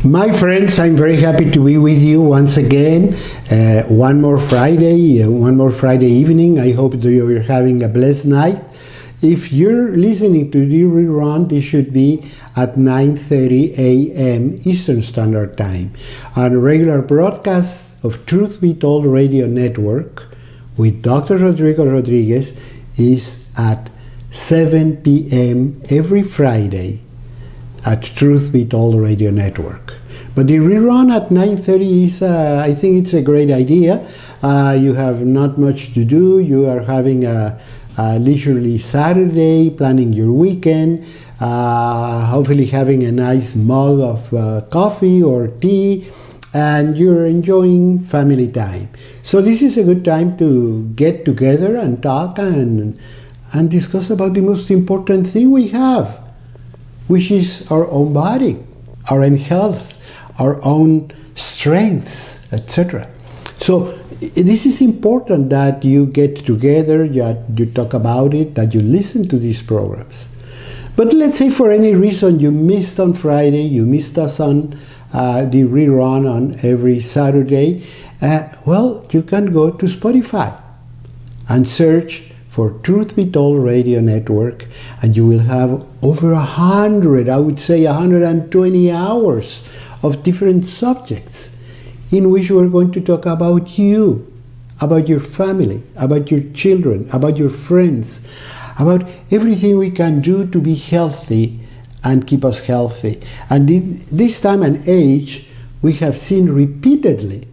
My friends, I'm very happy to be with you once again. One more Friday evening. I hope that you're having a blessed night. If you're listening to the rerun, this should be at 9:30 a.m. Eastern Standard Time. On a regular broadcast of Truth Be Told Radio Network with Dr. Rodrigo Rodriguez is at 7 p.m. every Friday at Truth Be Told Radio Network. But the rerun at 9:30 is, I think it's a great idea. You have not much to do. You are having a leisurely Saturday, planning your weekend, hopefully having a nice mug of coffee or tea, and you're enjoying family time. So this is a good time to get together and talk and discuss about the most important thing we have, which is our own body, our own health, our own strengths, etc. So this is important that you get together, you talk about it, that you listen to these programs. But let's say for any reason you missed on Friday, you missed us on the rerun on every Saturday, well, you can go to Spotify and search for Truth Be Told Radio Network, and you will have over 100, I would say 120 hours of different subjects in which we're going to talk about you, about your family, about your children, about your friends, about everything we can do to be healthy and keep us healthy. And in this time and age, we have seen repeatedly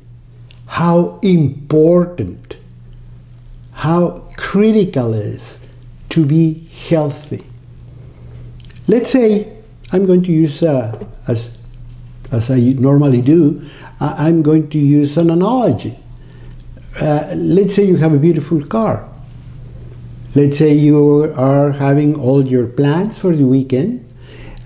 how important, how critical it is to be healthy. Let's say, I'm going to use, as I normally do, I'm going to use an analogy. Let's say you have a beautiful car. Let's say you are having all your plans for the weekend,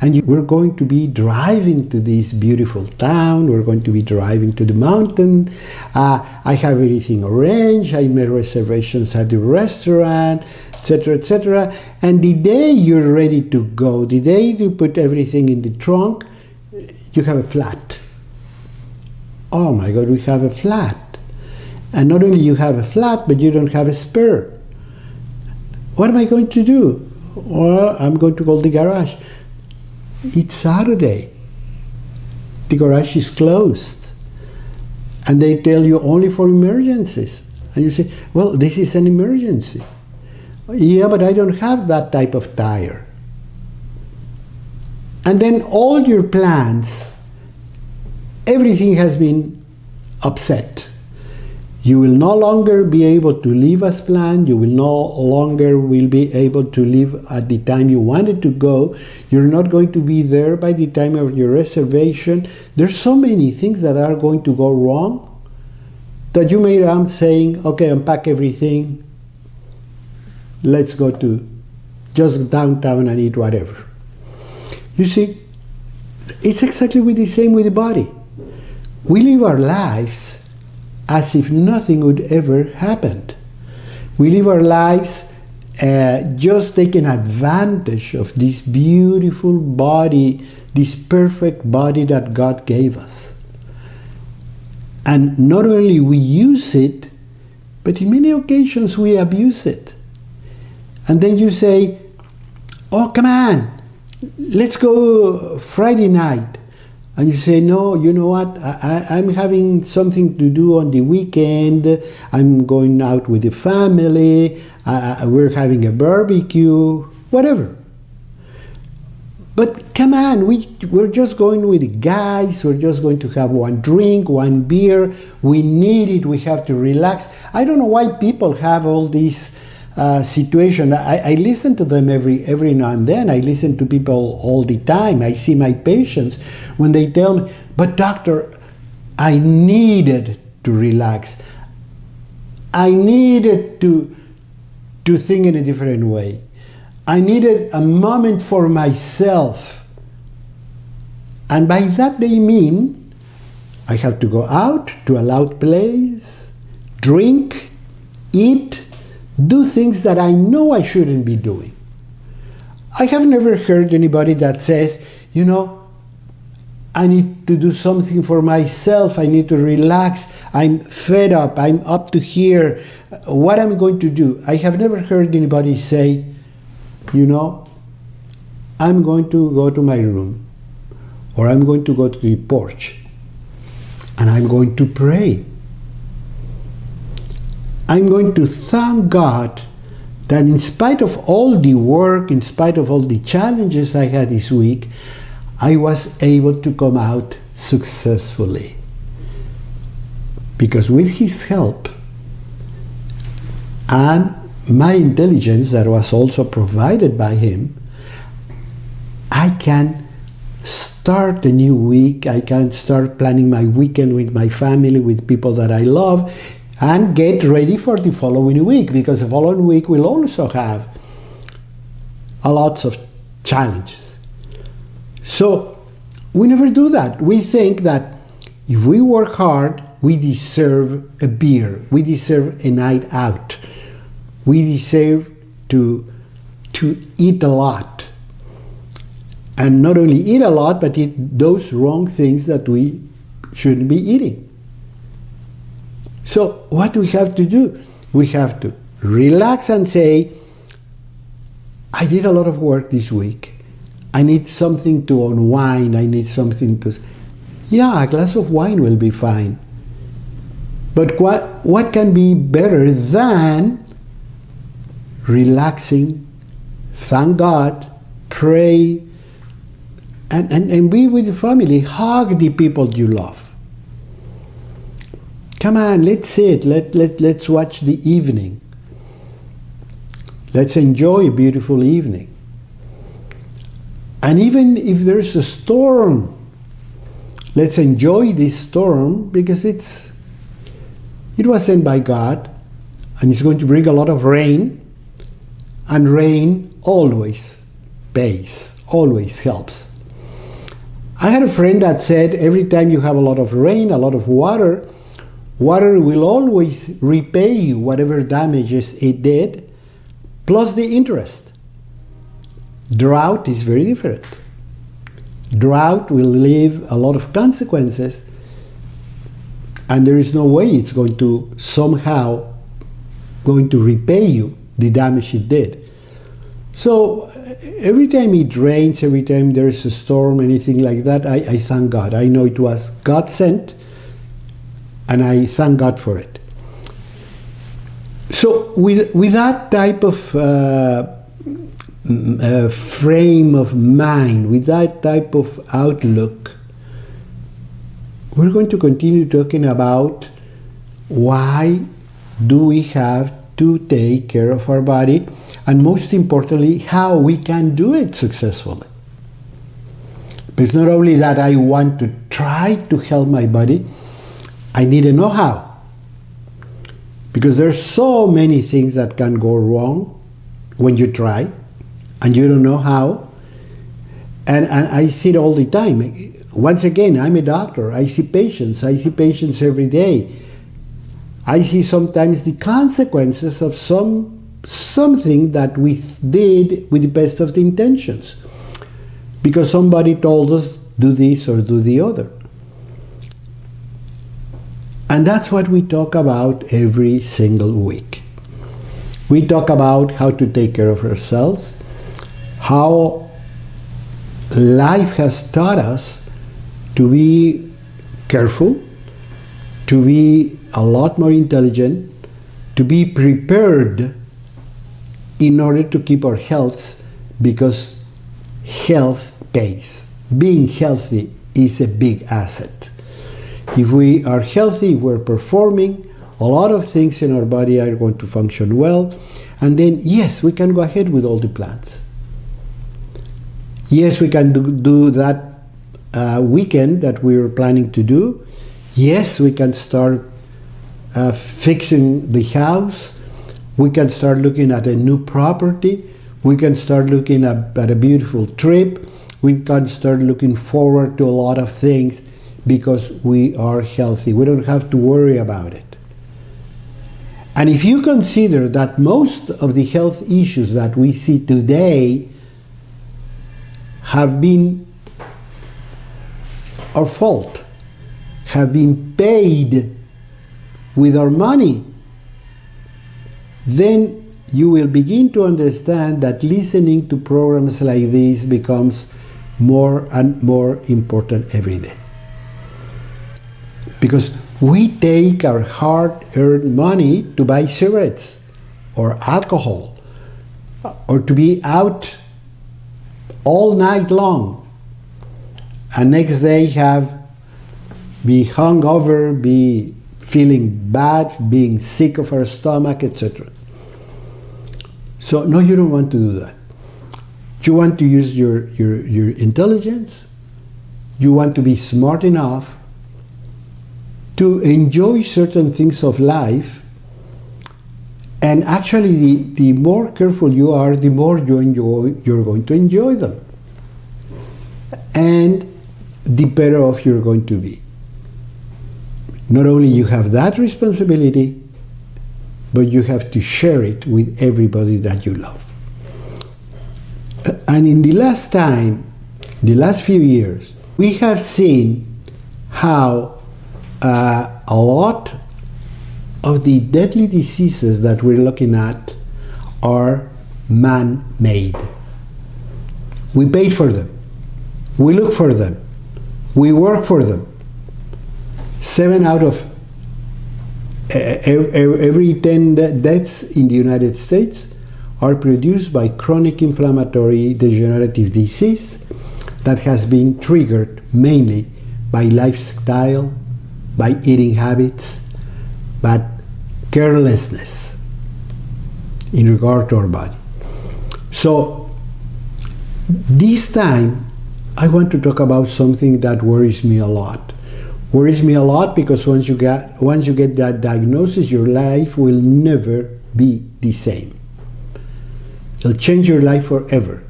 and we're going to be driving to this beautiful town. We're going to be driving to the mountain. I have everything arranged. I made reservations at the restaurant, etc., etc. And the day you're ready to go, the day you put everything in the trunk, you have a flat. Oh my God, we have a flat. And not only you have a flat, but you don't have a spare. What am I going to do? Well, I'm going to call the garage. It's Saturday. The garage is closed. And they tell you only for emergencies. And you say, well, this is an emergency. Yeah, but I don't have that type of tire. And then all your plans, everything has been upset. You will no longer be able to live as planned. You will no longer be able to live at the time you wanted to go. You're not going to be there by the time of your reservation. There's so many things that are going to go wrong that you may end up saying, okay, unpack everything. Let's go to just downtown and eat whatever. You see, it's exactly the same with the body. We live our lives as if nothing would ever happen. We live our lives just taking advantage of this beautiful body, this perfect body that God gave us. And not only we use it, but in many occasions we abuse it. And then you say, oh, come on, let's go Friday night. And you say, no, you know what, I'm having something to do on the weekend. I'm going out with the family. We're having a barbecue, whatever. But come on, we're just going with the guys. We're just going to have one drink, one beer. We need it. We have to relax. I don't know why people have all these situation. I listen to them every now and then. I listen to people all the time. I see my patients when they tell me, but doctor, I needed to relax. I needed to think in a different way. I needed a moment for myself. And by that they mean I have to go out to a loud place, drink, eat, do things that I know I shouldn't be doing. I have never heard anybody that says, you know, I need to do something for myself, I need to relax, I'm fed up, I'm up to here, what am I going to do? I have never heard anybody say, you know, I'm going to go to my room, or I'm going to go to the porch, and I'm going to pray. I'm going to thank God that in spite of all the work, in spite of all the challenges I had this week, I was able to come out successfully. Because with his help and my intelligence that was also provided by him, I can start a new week, I can start planning my weekend with my family, with people that I love, and get ready for the following week, because the following week will also have a lot of challenges. So we never do that. We think that if we work hard, we deserve a beer, we deserve a night out, we deserve to eat a lot. And not only eat a lot, but eat those wrong things that we shouldn't be eating. So what do we have to do? We have to relax and say, I did a lot of work this week. I need something to unwind. I need something to... Yeah, a glass of wine will be fine. But what can be better than relaxing, thank God, pray, and be with the family, hug the people you love. Come on, let's sit, let's watch the evening. Let's enjoy a beautiful evening. And even if there's a storm, let's enjoy this storm, because it was sent by God, and it's going to bring a lot of rain, and rain always pays, always helps. I had a friend that said every time you have a lot of rain, a lot of water, water will always repay you whatever damages it did, plus the interest. Drought is very different. Drought will leave a lot of consequences, and there is no way it's going to somehow repay you the damage it did. So every time it rains, every time there's a storm, anything like that, I thank God. I know it was God sent, and I thank God for it. So with that type of frame of mind, with that type of outlook, we're going to continue talking about why do we have to take care of our body, and most importantly, how we can do it successfully. It's not only that I want to try to help my body, I need to know how. Because there's so many things that can go wrong when you try, and you don't know how. And I see it all the time. Once again, I'm a doctor. I see patients every day. I see sometimes the consequences of something that we did with the best of the intentions, because somebody told us do this or do the other. And that's what we talk about every single week. We talk about how to take care of ourselves, how life has taught us to be careful, to be a lot more intelligent, to be prepared in order to keep our health, because health pays. Being healthy is a big asset. If we are healthy, if we're performing, a lot of things in our body are going to function well, and then yes, we can go ahead with all the plans. Yes, we can do that weekend that we were planning to do. Yes, we can start fixing the house. We can start looking at a new property. We can start looking at a beautiful trip. We can start looking forward to a lot of things because we are healthy. We don't have to worry about it. And if you consider that most of the health issues that we see today have been our fault, have been paid with our money, then you will begin to understand that listening to programs like this becomes more and more important every day. Because we take our hard-earned money to buy cigarettes or alcohol or to be out all night long and next day be hungover, be feeling bad, being sick of our stomach, etc. So no, you don't want to do that. You want to use your intelligence. You want to be smart enough to enjoy certain things of life. And actually, the more careful you are, the more you're going to enjoy them. And the better off you're going to be. Not only you have that responsibility, but you have to share it with everybody that you love. And in the last few years, we have seen how a lot of the deadly diseases that we're looking at are man-made. We paid for them. We look for them. We work for them. 7 out of every 10 deaths in the United States are produced by chronic inflammatory degenerative disease that has been triggered mainly by lifestyle, by eating habits, but carelessness in regard to our body. So this time I want to talk about something that worries me a lot. Worries me a lot because once you get that diagnosis, your life will never be the same. It'll change your life forever.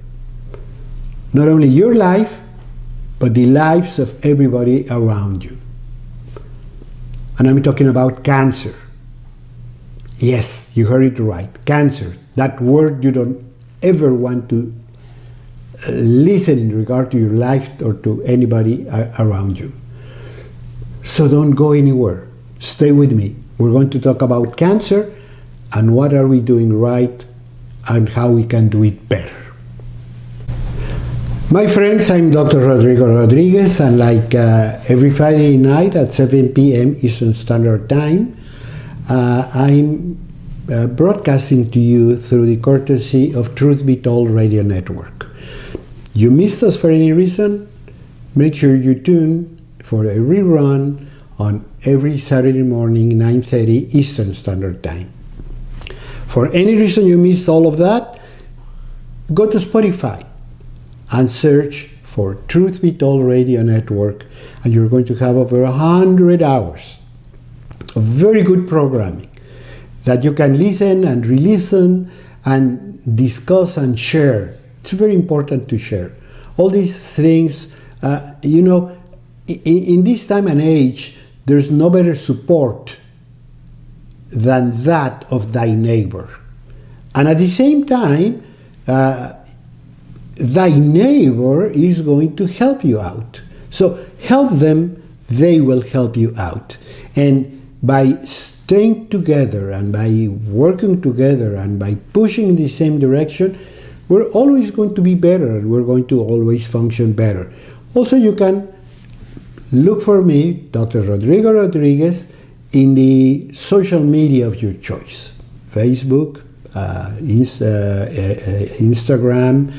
Not only your life, but the lives of everybody around you. And I'm talking about cancer. Yes, you heard it right. Cancer. That word you don't ever want to listen in regard to your life or to anybody around you. So don't go anywhere. Stay with me. We're going to talk about cancer and what are we doing right and how we can do it better. My friends, I'm Dr. Rodrigo Rodriguez, and like every Friday night at 7 p.m. Eastern Standard Time, I'm broadcasting to you through the courtesy of Truth Be Told Radio Network. You missed us for any reason? Make sure you tune for a rerun on every Saturday morning, 9:30 Eastern Standard Time. For any reason you missed all of that, go to Spotify and search for Truth Be Told Radio Network, and you're going to have over 100 hours of very good programming that you can listen and re-listen and discuss and share. It's very important to share. All these things, in this time and age, there's no better support than that of thy neighbor. And at the same time, thy neighbor is going to help you out. So help them, they will help you out. And by staying together and by working together and by pushing in the same direction, we're always going to be better and we're going to always function better. Also, you can look for me, Dr. Rodrigo Rodriguez, in the social media of your choice. Facebook, Instagram,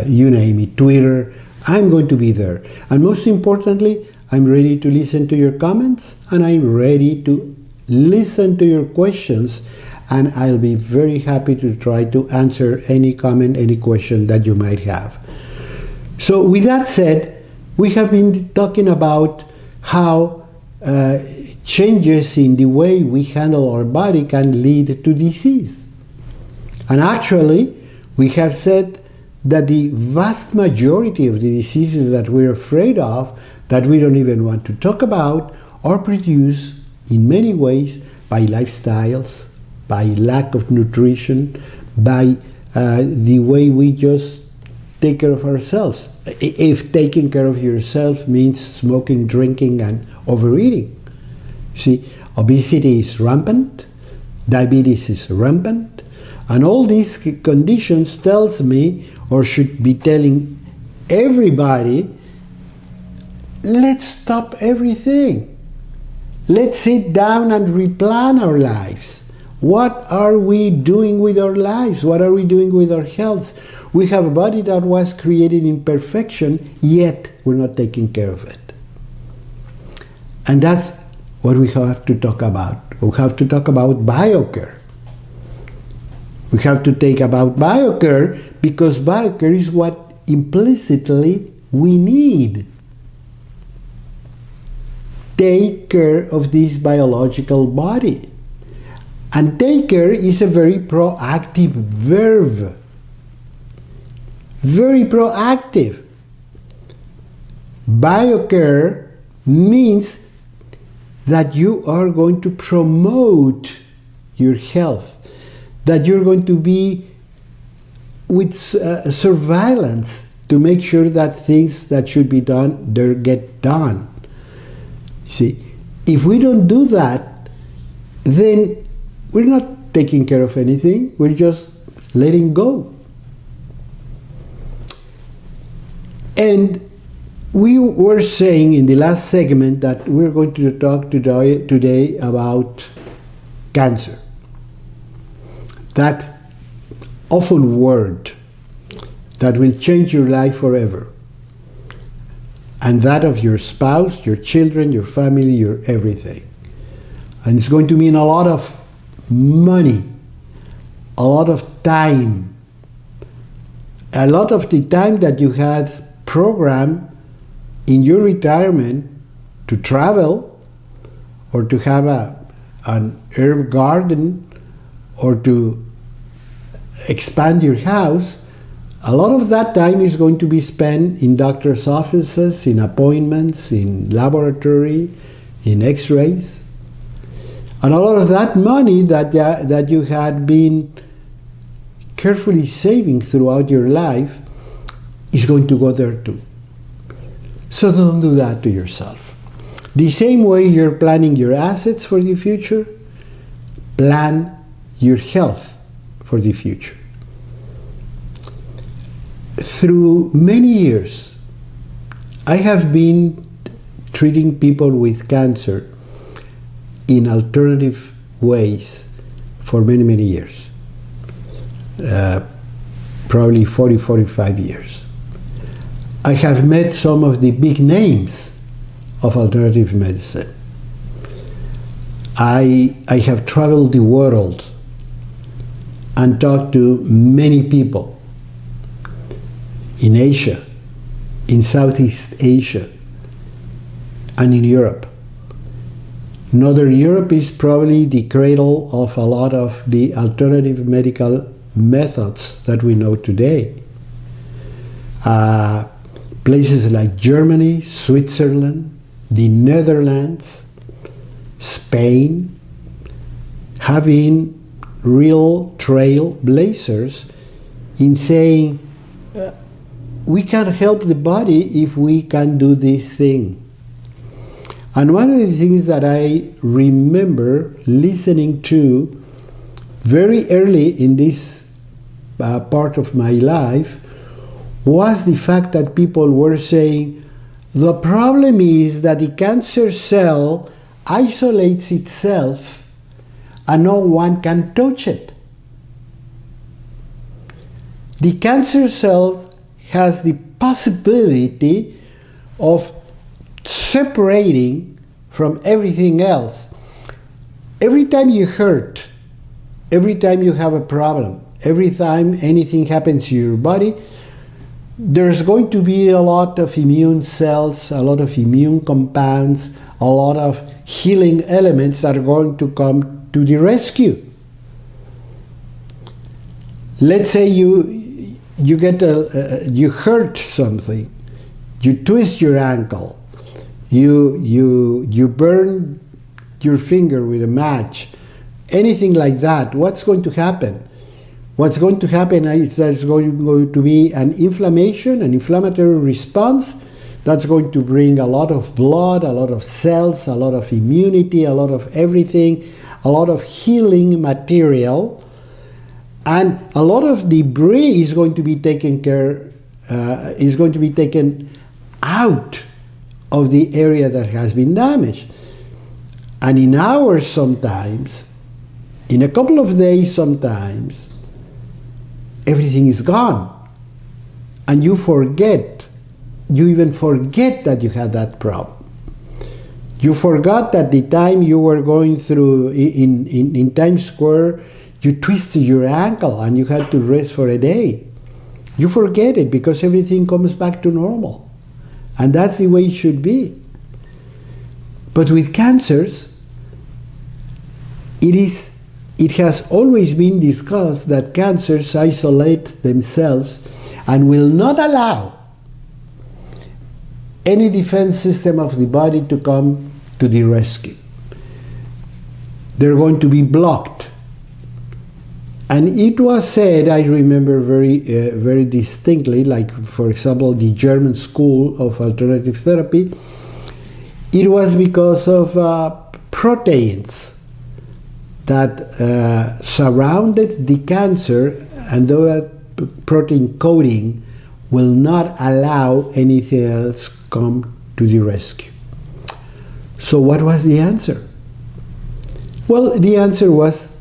you name it, Twitter. I'm going to be there. And most importantly, I'm ready to listen to your comments and I'm ready to listen to your questions, and I'll be very happy to try to answer any comment, any question that you might have. So with that said, we have been talking about how changes in the way we handle our body can lead to disease. And actually, we have said that the vast majority of the diseases that we're afraid of, that we don't even want to talk about, are produced in many ways by lifestyles, by lack of nutrition, by the way we just take care of ourselves. If taking care of yourself means smoking, drinking, and overeating. See, obesity is rampant, diabetes is rampant, and all these conditions tells me, or should be telling everybody, let's stop everything. Let's sit down and replan our lives. What are we doing with our lives? What are we doing with our health? We have a body that was created in perfection, yet we're not taking care of it. And that's what we have to talk about. We have to talk about BioCare. We have to take about BioCare because BioCare is what implicitly we need. Take care of this biological body. And take care is a very proactive verb. Very proactive. BioCare means that you are going to promote your health, that you're going to be with surveillance to make sure that things that should be done, they get done. See, if we don't do that, then we're not taking care of anything, we're just letting go. And we were saying in the last segment that we're going to talk today about cancer. That awful word that will change your life forever. And that of your spouse, your children, your family, your everything. And it's going to mean a lot of money, a lot of time, a lot of the time that you had programmed in your retirement to travel or to have an herb garden or to expand your house. A lot of that time is going to be spent in doctor's offices, in appointments, in laboratory, in x-rays. And a lot of that money that you had been carefully saving throughout your life is going to go there too. So don't do that to yourself. The same way you're planning your assets for the future, plan your health for the future. Through many years, I have been treating people with cancer in alternative ways for many, many years. Probably 40, 45 years. I have met some of the big names of alternative medicine. I have traveled the world and talked to many people in Asia, in Southeast Asia, and in Europe. Northern Europe is probably the cradle of a lot of the alternative medical methods that we know today. Places like Germany, Switzerland, the Netherlands, Spain have been real trailblazers in saying we can help the body if we can do this thing. And one of the things that I remember listening to very early in this part of my life was the fact that people were saying, the problem is that the cancer cell isolates itself and no one can touch it. The cancer cell has the possibility of separating from everything else. Every time you hurt, every time you have a problem, every time anything happens to your body, there's going to be a lot of immune cells, a lot of immune compounds, a lot of healing elements that are going to come to the rescue. Let's say you get you hurt something, you twist your ankle, you burn your finger with a match, anything like that. What's going to happen? what's going to happen is there's going to be an inflammation, an inflammatory response that's going to bring a lot of blood, a lot of cells, a lot of immunity, a lot of everything, a lot of healing material, and a lot of debris is going to be taken out of the area that has been damaged. And in hours sometimes, in a couple of days sometimes, everything is gone. And you even forget that you had that problem. You forgot that the time you were going through in Times Square, you twisted your ankle and you had to rest for a day. You forget it because everything comes back to normal. And that's the way it should be. But with cancers, it has always been discussed that cancers isolate themselves and will not allow any defense system of the body to come to the rescue. They're going to be blocked. And it was said, I remember very distinctly, like for example the German School of Alternative Therapy, it was because of proteins that surrounded the cancer, and that protein coating will not allow anything else come to the rescue. So what was the answer? Well, the answer was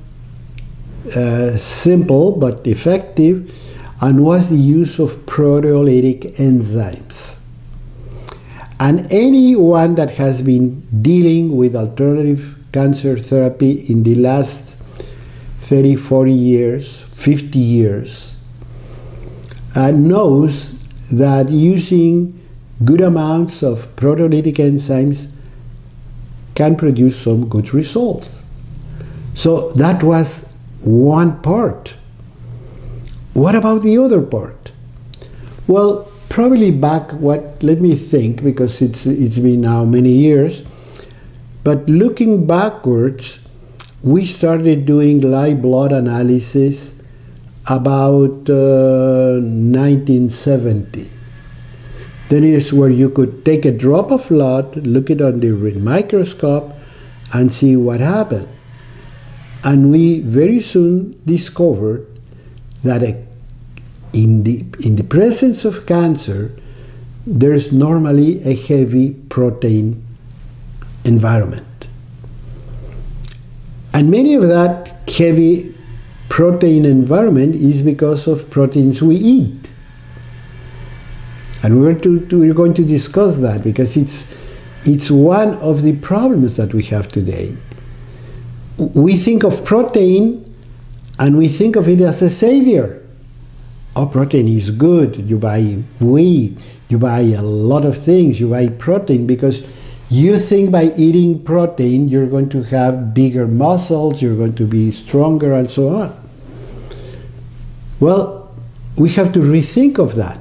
simple but effective, and was the use of proteolytic enzymes. And anyone that has been dealing with alternative cancer therapy in the last 30, 40 years, 50 years, knows that using good amounts of proteolytic enzymes can produce some good results. So that was one part. What about the other part? Well, probably let me think, because it's been now many years, but looking backwards, we started doing live blood analysis about 1970. That is where you could take a drop of blood, look it under the microscope, and see what happened. And we very soon discovered that in the presence of cancer, there's normally a heavy protein environment. And many of that heavy protein environment is because of proteins we eat. And we're going to discuss that, because it's one of the problems that we have today. We think of protein and we think of it as a savior. Oh, protein is good. You buy wheat, you buy a lot of things, you buy protein because you think by eating protein you're going to have bigger muscles, you're going to be stronger, and so on. Well, we have to rethink of that.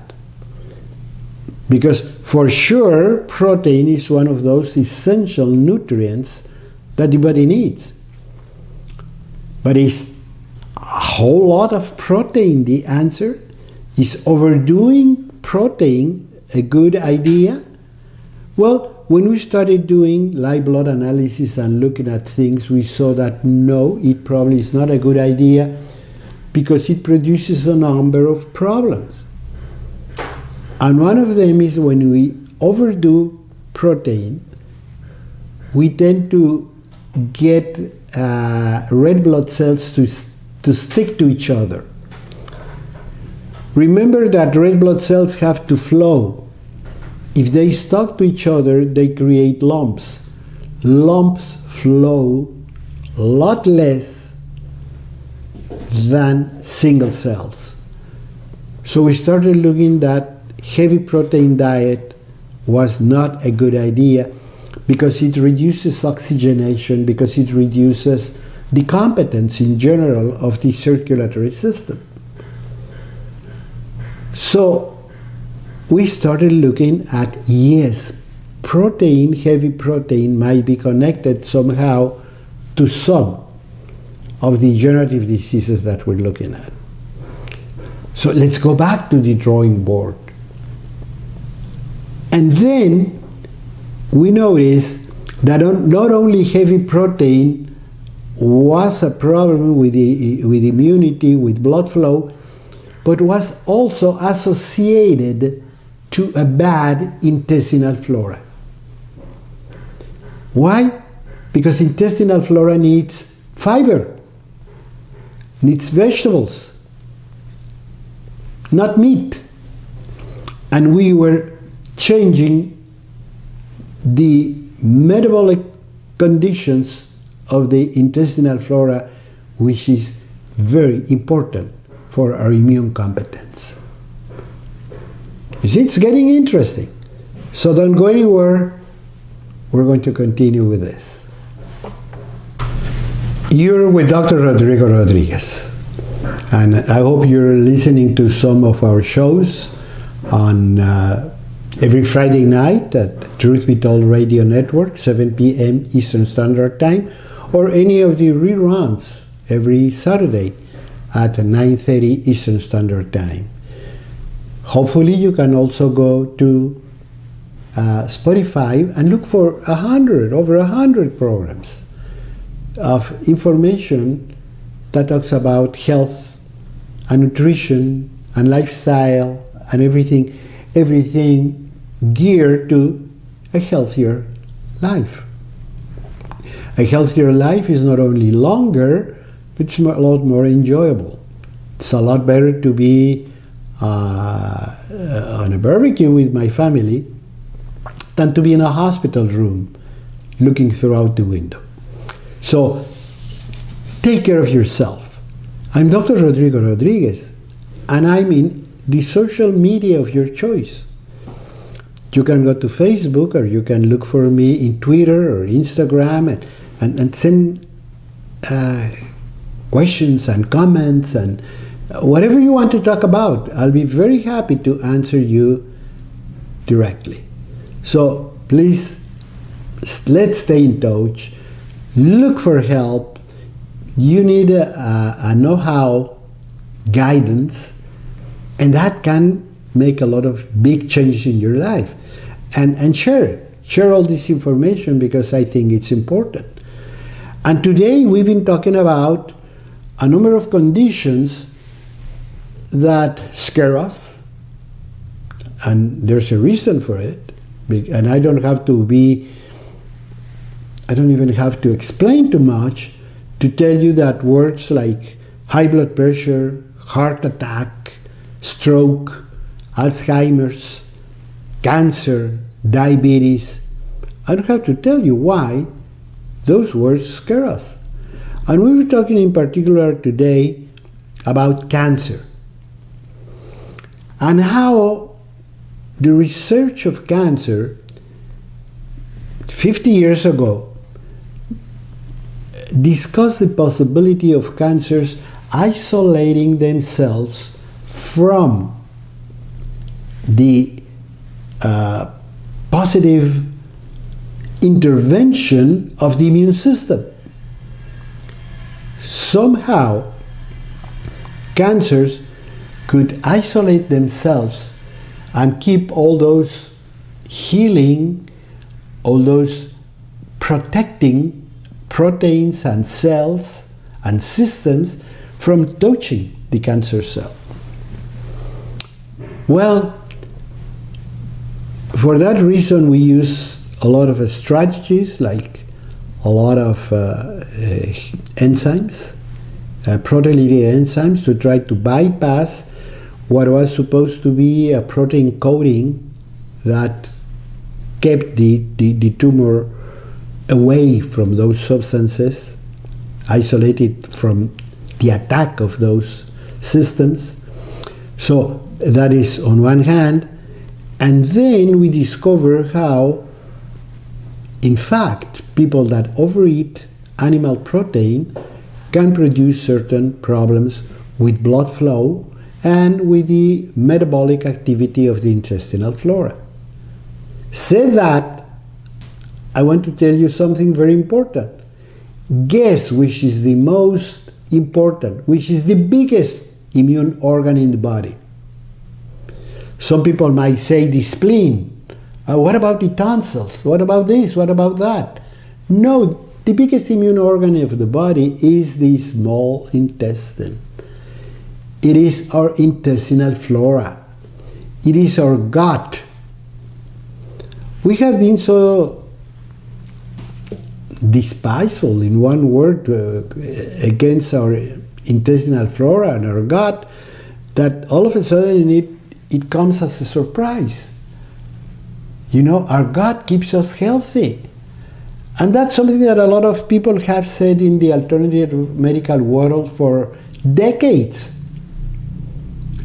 Because for sure, protein is one of those essential nutrients that the body needs. But is a whole lot of protein the answer? Is overdoing protein a good idea? Well, when we started doing live blood analysis and looking at things, we saw that no, it probably is not a good idea, because it produces a number of problems. And one of them is when we overdo protein, we tend to get red blood cells to stick to each other. Remember that red blood cells have to flow. If they stuck to each other, they create lumps. Lumps flow a lot less than single cells. So we started looking at heavy protein diet was not a good idea, because it reduces oxygenation, because it reduces the competence in general of the circulatory system. So we started looking at, yes, protein, heavy protein might be connected somehow to some of the degenerative diseases that we're looking at. So let's go back to the drawing board. And then we notice that not only heavy protein was a problem with immunity, with blood flow, but was also associated to a bad intestinal flora. Why? Because intestinal flora needs fiber, needs vegetables, not meat. And we were changing the metabolic conditions of the intestinal flora, which is very important for our immune competence. You see, it's getting interesting. So don't go anywhere. We're going to continue with this. You're with Dr. Rodrigo Rodriguez, and I hope you're listening to some of our shows on every Friday night at Truth Be Told Radio Network, 7 p.m. Eastern Standard Time, or any of the reruns every Saturday at 9:30 Eastern Standard Time. Hopefully you can also go to Spotify and look for over 100 programs of information that talks about health and nutrition and lifestyle and everything geared to a healthier life. A healthier life is not only longer, but it's a lot more enjoyable. It's a lot better to be on a barbecue with my family than to be in a hospital room looking throughout the window. So take care of yourself. I'm Dr. Rodrigo Rodriguez, and I'm in the social media of your choice. You can go to Facebook, or you can look for me in Twitter or Instagram and send questions and comments and whatever you want to talk about. I'll be very happy to answer you directly. So please, let's stay in touch. Look for help. You need a know-how, guidance, and that can make a lot of big changes in your life. And share all this information, because I think it's important. And today we've been talking about a number of conditions that scare us, and there's a reason for it. And I don't even have to explain too much to tell you that words like high blood pressure, heart attack, stroke, Alzheimer's, cancer, diabetes, I don't have to tell you why those words scare us. And we were talking in particular today about cancer and how the research of cancer 50 years ago discussed the possibility of cancers isolating themselves from the positive intervention of the immune system. Somehow, cancers could isolate themselves and keep all those healing, all those protecting proteins and cells and systems from touching the cancer cell. Well, for that reason, we use a lot of strategies, like a lot of enzymes, proteolytic enzymes, to try to bypass what was supposed to be a protein coating that kept the tumor away from those substances, isolated from the attack of those systems. So that is on one hand. And then we discover how, in fact, people that overeat animal protein can produce certain problems with blood flow and with the metabolic activity of the intestinal flora. Said that, I want to tell you something very important. Guess which is the most important, which is the biggest immune organ in the body. Some people might say the spleen. What about the tonsils? What about this? What about that? No, the biggest immune organ of the body is the small intestine. It is our intestinal flora. It is our gut. We have been so despiseful, in one word, against our intestinal flora and our gut, that all of a sudden it comes as a surprise. You know, our gut keeps us healthy. And that's something that a lot of people have said in the alternative medical world for decades.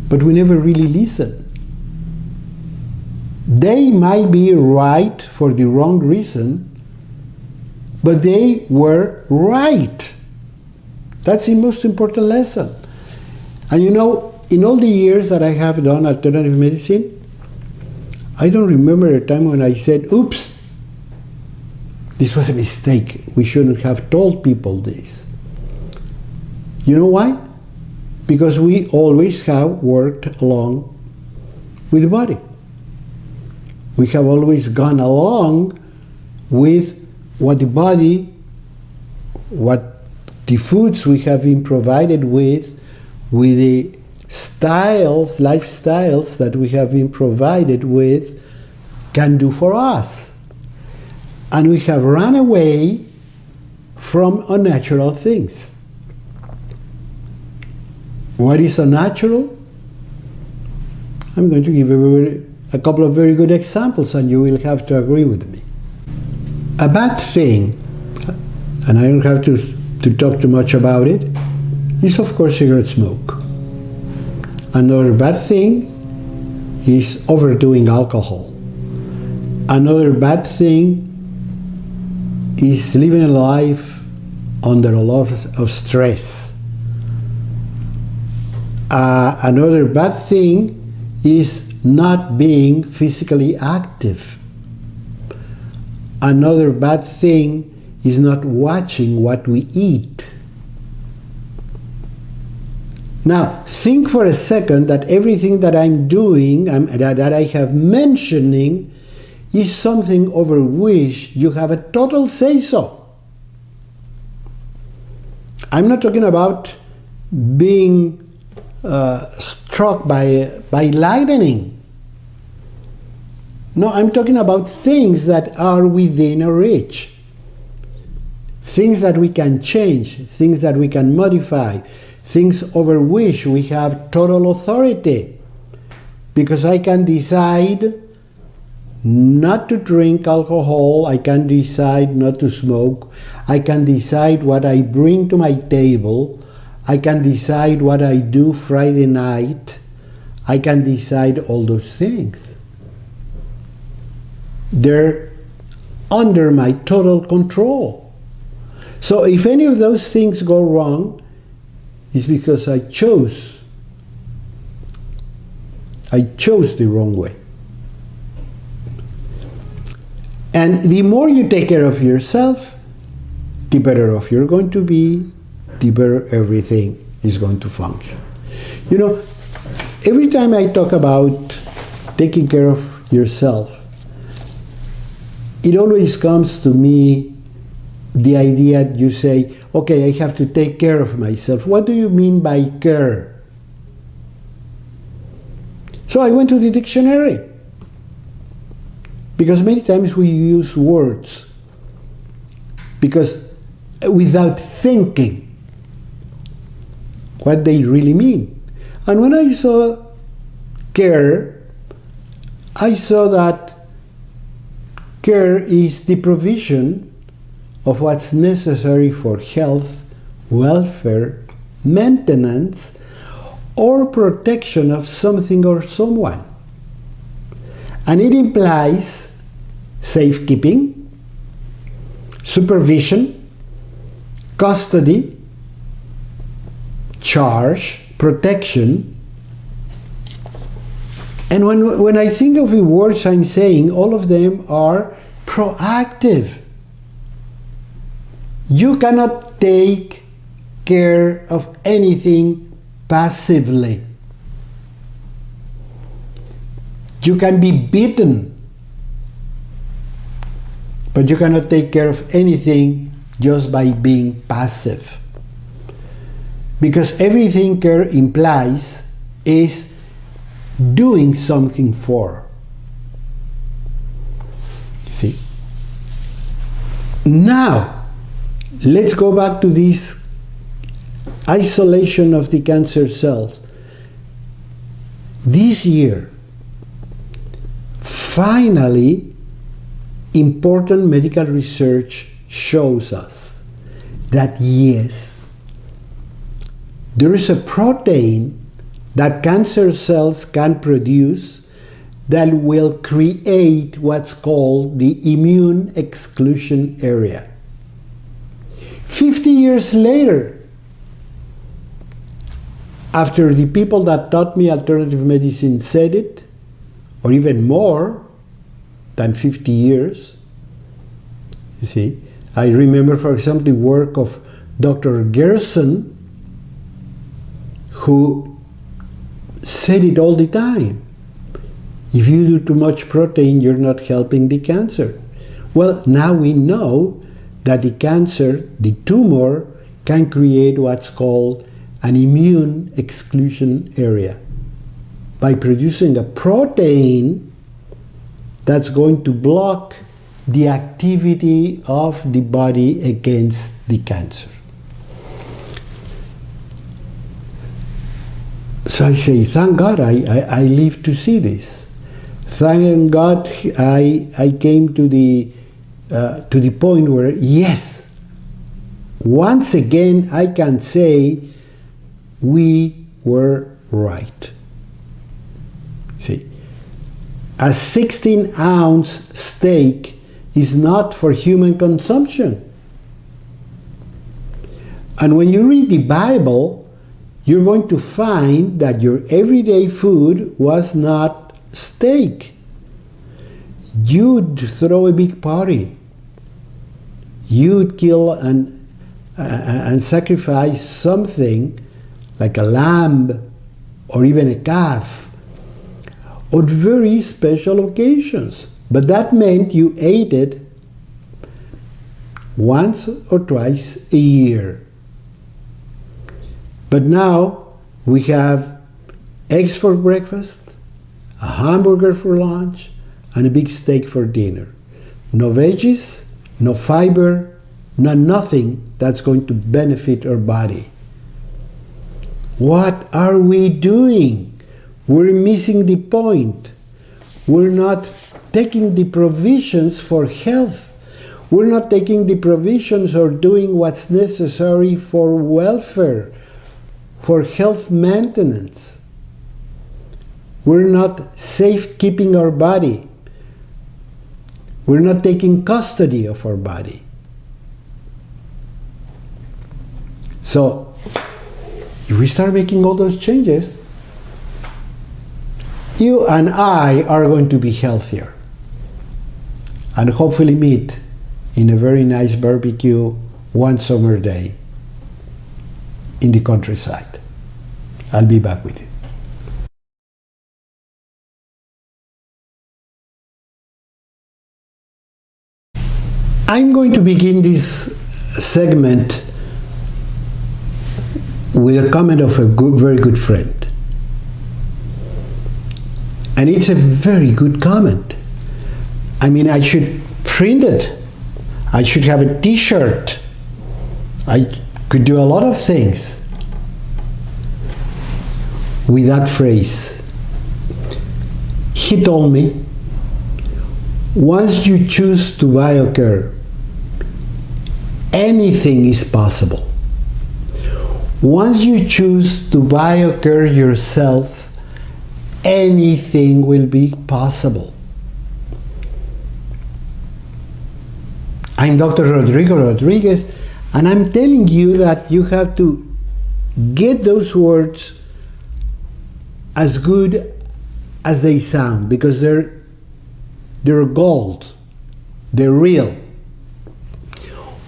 But we never really listen. They might be right for the wrong reason, but they were right. That's the most important lesson. And you know, in all the years that I have done alternative medicine, I don't remember a time when I said, oops, this was a mistake. We shouldn't have told people this. You know why? Because we always have worked along with the body. We have always gone along with what the body, what the foods we have been provided with the styles, lifestyles that we have been provided with can do for us. And we have run away from unnatural things. What is unnatural? I'm going to give a couple of very good examples, and you will have to agree with me. A bad thing, and I don't have to talk too much about it, is of course cigarette smoke. Another bad thing is overdoing alcohol. Another bad thing is living a life under a lot of stress. Another bad thing is not being physically active. Another bad thing is not watching what we eat. Now, think for a second that everything that I'm doing, that I have mentioning, is something over which you have a total say-so. I'm not talking about being struck by lightning. No, I'm talking about things that are within our reach. Things that we can change, things that we can modify, things over which we have total authority. Because I can decide not to drink alcohol, I can decide not to smoke, I can decide what I bring to my table, I can decide what I do Friday night, I can decide all those things. They're under my total control. So if any of those things go wrong, it's because I chose the wrong way. And the more you take care of yourself, the better off you're going to be, the better everything is going to function. You know, every time I talk about taking care of yourself, it always comes to me the idea you say, okay, I have to take care of myself. What do you mean by care? So I went to the dictionary. Because many times we use words because without thinking what they really mean. And when I saw care, I saw that care is the provision of what's necessary for health, welfare, maintenance, or protection of something or someone. And it implies safekeeping, supervision, custody, charge, protection. And when I think of the words I'm saying, all of them are proactive. You cannot take care of anything passively. You can be beaten, but you cannot take care of anything just by being passive. Because everything care implies is doing something for. See? Now, let's go back to this isolation of the cancer cells. This year, finally, important medical research shows us that yes, there is a protein that cancer cells can produce that will create what's called the immune exclusion area. 50 years later, after the people that taught me alternative medicine said it, or even more than 50 years, you see, I remember, for example, the work of Dr. Gerson, who said it all the time. If you do too much protein, you're not helping the cancer. Well, now we know that the cancer, the tumor, can create what's called an immune exclusion area by producing a protein that's going to block the activity of the body against the cancer. So I say, thank God I lived to see this. Thank God I came to the point where, yes, once again I can say we were right. See, a 16-ounce steak is not for human consumption. And when you read the Bible, you're going to find that your everyday food was not steak. You'd throw a big party. You'd kill and sacrifice something like a lamb or even a calf on very special occasions. But that meant you ate it once or twice a year. But now we have eggs for breakfast, a hamburger for lunch, and a big steak for dinner. No veggies, no fiber, nothing that's going to benefit our body. What are we doing? We're missing the point. We're not taking the provisions for health. We're not taking the provisions or doing what's necessary for welfare, for health maintenance. We're not safekeeping our body. We're not taking custody of our body. So, if we start making all those changes, you and I are going to be healthier. And hopefully meet in a very nice barbecue one summer day in the countryside. I'll be back with you. I'm going to begin this segment with a comment of a very good friend. And it's a very good comment. I mean, I should print it. I should have a t-shirt. I could do a lot of things with that phrase. He told me, once you choose to BioCare, anything is possible. Once you choose to BioCare yourself, anything will be possible. I'm Dr. Rodrigo Rodriguez, and I'm telling you that you have to get those words as good as they sound, because they're gold, they're real.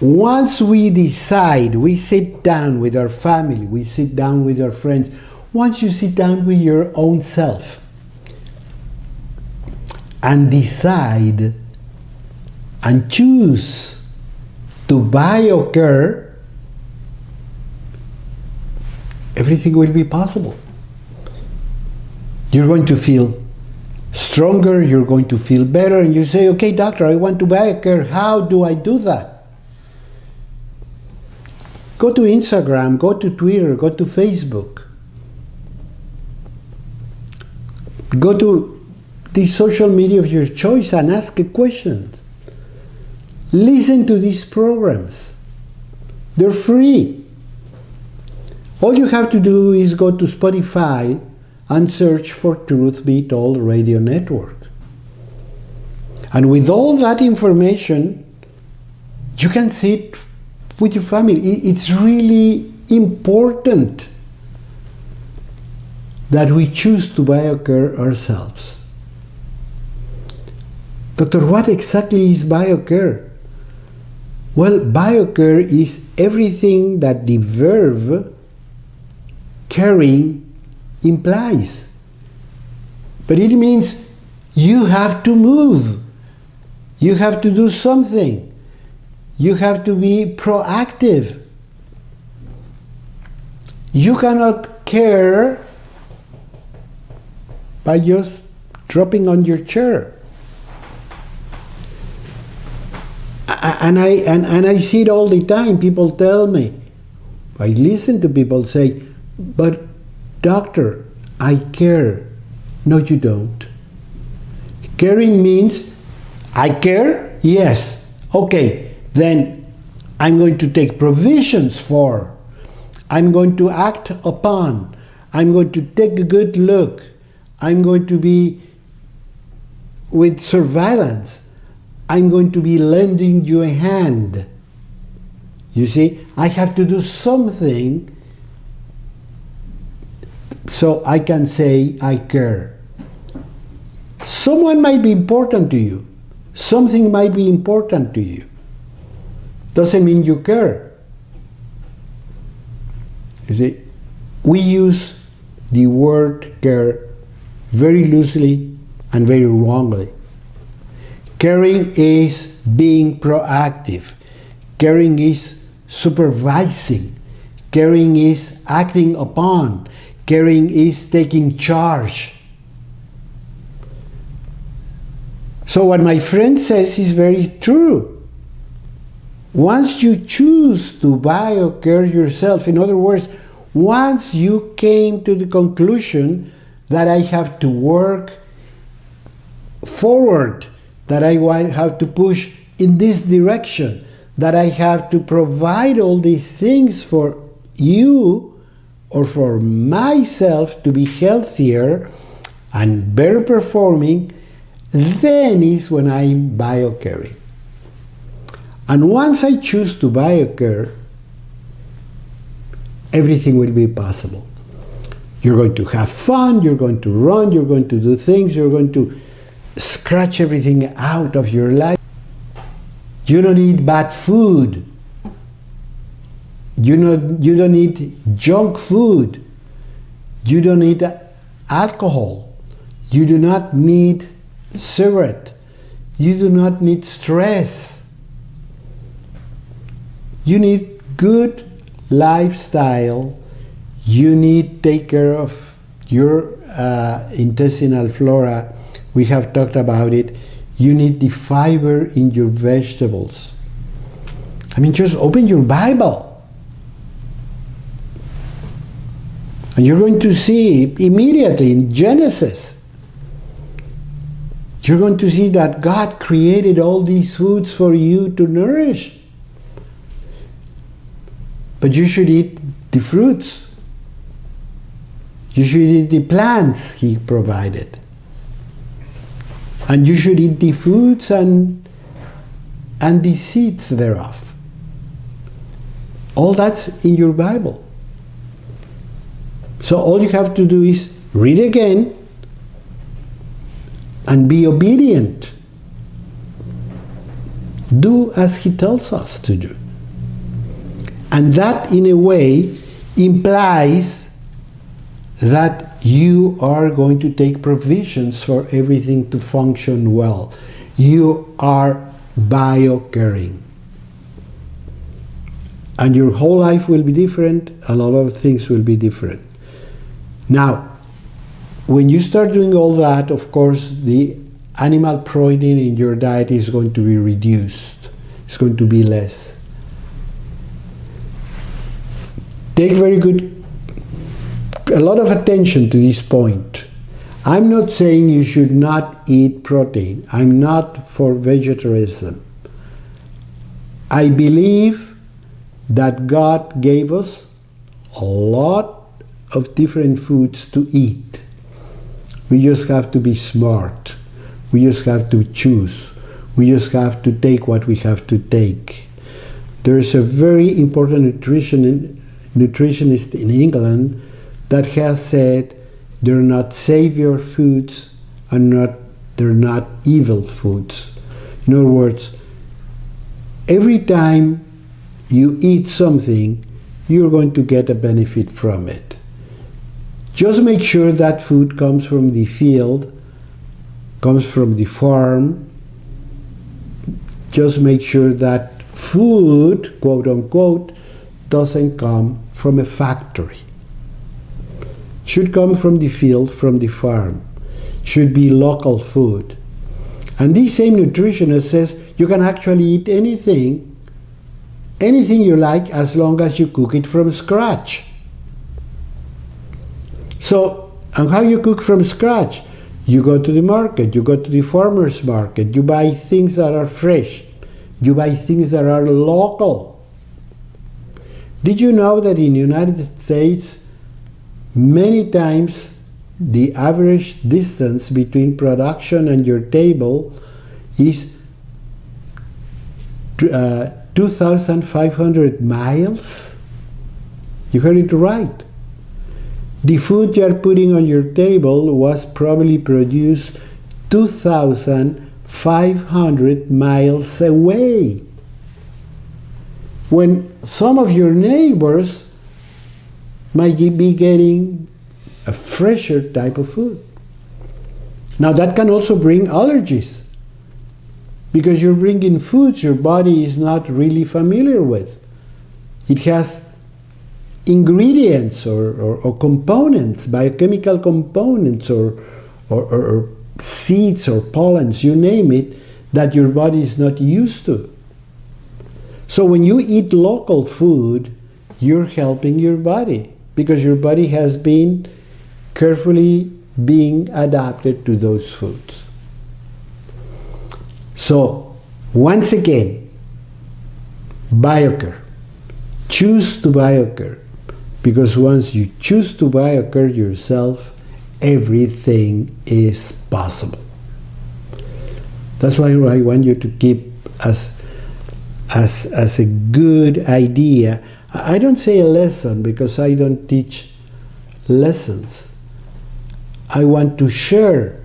Once we decide, we sit down with our family, we sit down with our friends, once you sit down with your own self and decide and choose to BioCare, everything will be possible. You're going to feel stronger, you're going to feel better, and you say, okay, doctor, I want to BioCare. How do I do that? Go to Instagram, go to Twitter, go to Facebook. Go to the social media of your choice and ask questions. Listen to these programs. They're free. All you have to do is go to Spotify and search for Truth Be Told Radio Network. And with all that information, you can sit with your family. It's really important that we choose to BioCare ourselves. Doctor, what exactly is BioCare? Well, BioCare is everything that the verb caring implies. But it means you have to move. You have to do something. You have to be proactive. You cannot care by just dropping on your chair. And I see it all the time. People tell me, I listen to people say, but doctor, I care. No, you don't. Caring means, I care? Yes. Okay, then I'm going to take provisions for. I'm going to act upon. I'm going to take a good look. I'm going to be with surveillance. I'm going to be lending you a hand. You see, I have to do something so I can say I care. Someone might be important to you. Something might be important to you. Doesn't mean you care. You see, we use the word care very loosely and very wrongly. Caring is being proactive. Caring is supervising. Caring is acting upon. Caring is taking charge. So what my friend says is very true. Once you choose to BioCare yourself, in other words, once you came to the conclusion that I have to work forward, that I have to push in this direction, that I have to provide all these things for you or for myself to be healthier and better performing, then is when I'm BioCaring. And once I choose to BioCare, everything will be possible. You're going to have fun, you're going to run, you're going to do things, you're going to scratch everything out of your life. You don't eat bad food. You don't eat junk food. You don't eat alcohol. You do not need cigarette. You do not need stress. You need good lifestyle. You need to take care of your intestinal flora. We have talked about it. You need the fiber in your vegetables. I mean, just open your Bible. And you're going to see immediately in Genesis, you're going to see that God created all these foods for you to nourish. But you should eat the fruits. You should eat the plants He provided. And you should eat the fruits and the seeds thereof. All that's in your Bible. So all you have to do is read again and be obedient. Do as He tells us to do. And that, in a way, implies that you are going to take provisions for everything to function well. You are BioCaring. And your whole life will be different, a lot of things will be different. Now, when you start doing all that, of course, the animal protein in your diet is going to be reduced. It's going to be less. Take a lot of attention to this point. I'm not saying you should not eat protein. I'm not for vegetarianism. I believe that God gave us a lot of different foods to eat. We just have to be smart. We just have to choose. We just have to take what we have to take. There's a very important nutritionist in England that has said they're not savior foods and they're not evil foods. In other words, every time you eat something, you're going to get a benefit from it. Just make sure that food comes from the field, comes from the farm. Just make sure that food, quote unquote, doesn't come from a factory. Should come from the field, from the farm. Should be local food. And this same nutritionist says you can actually eat anything you like, as long as you cook it from scratch. So, and how you cook from scratch? You go to the market, you go to the farmer's market, you buy things that are fresh, you buy things that are local. Did you know that in the United States, many times the average distance between production and your table is 2,500 miles? You heard it right. The food you're putting on your table was probably produced 2,500 miles away. When some of your neighbors might be getting a fresher type of food. Now that can also bring allergies, because you're bringing foods your body is not really familiar with. It has ingredients or components, biochemical components or seeds or pollens, you name it, that your body is not used to. So when you eat local food, you're helping your body, because your body has been carefully being adapted to those foods. So, once again, BioCare. Choose to BioCare, because once you choose to BioCare yourself, everything is possible. That's why I want you to keep as a good idea. I don't say a lesson, because I don't teach lessons. I want to share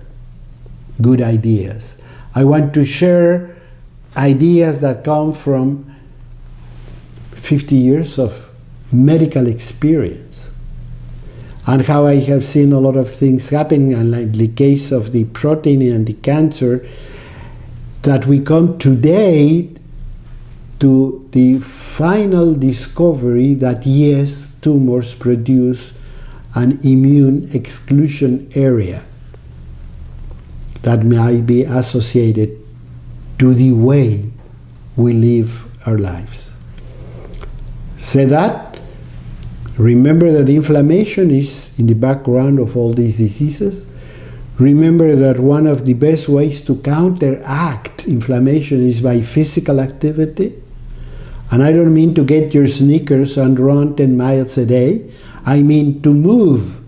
good ideas. I want to share ideas that come from 50 years of medical experience, and how I have seen a lot of things happening, and like the case of the protein and the cancer, that we come today to the final discovery that yes, tumors produce an immune exclusion area that might be associated to the way we live our lives. Say that, remember that inflammation is in the background of all these diseases. Remember that one of the best ways to counteract inflammation is by physical activity. And I don't mean to get your sneakers and run 10 miles a day. I mean to move,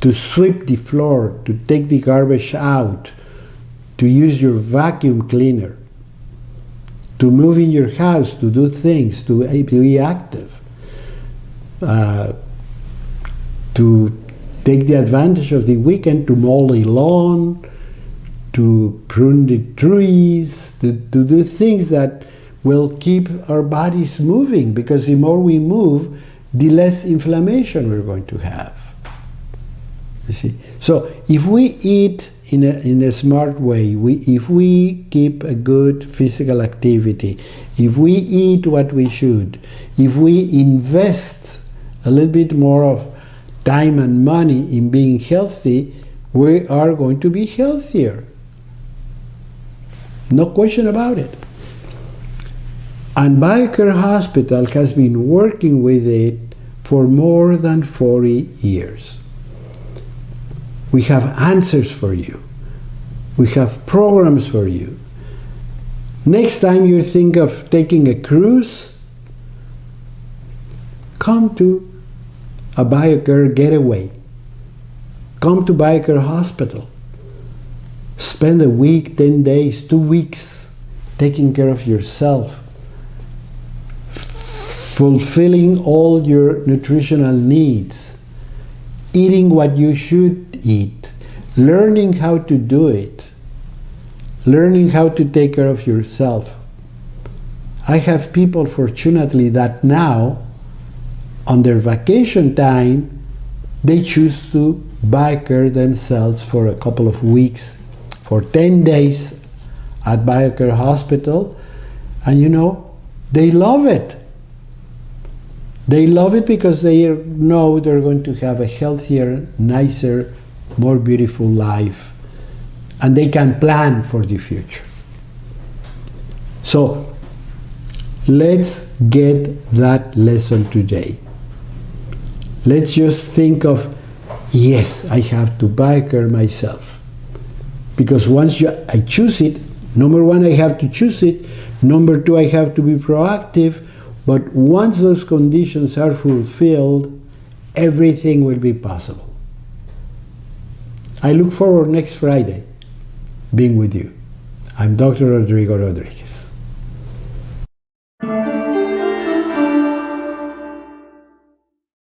to sweep the floor, to take the garbage out, to use your vacuum cleaner, to move in your house, to do things, to be active, to take the advantage of the weekend to mow the lawn, to prune the trees, to do things that will keep our bodies moving, because the more we move, the less inflammation we're going to have. You see? So if we eat in a smart way, if we keep a good physical activity, if we eat what we should, if we invest a little bit more of time and money in being healthy, we are going to be healthier. No question about it. And BioCare Hospital has been working with it for more than 40 years. We have answers for you. We have programs for you. Next time you think of taking a cruise, come to a BioCare getaway. Come to BioCare Hospital. Spend a week, 10 days, 2 weeks taking care of yourself, fulfilling all your nutritional needs, eating what you should eat, learning how to do it, learning how to take care of yourself. I have people, fortunately, that now, on their vacation time, they choose to BioCare themselves for a couple of weeks, for 10 days at BioCare Hospital, and you know, they love it. They love it because they know they're going to have a healthier, nicer, more beautiful life, and they can plan for the future. So let's get that lesson today. Let's just think of, yes, I have to BioCare myself. Because once I choose it, number one, I have to choose it. Number two, I have to be proactive. But once those conditions are fulfilled, everything will be possible. I look forward next Friday being with you. I'm Dr. Rodrigo Rodriguez.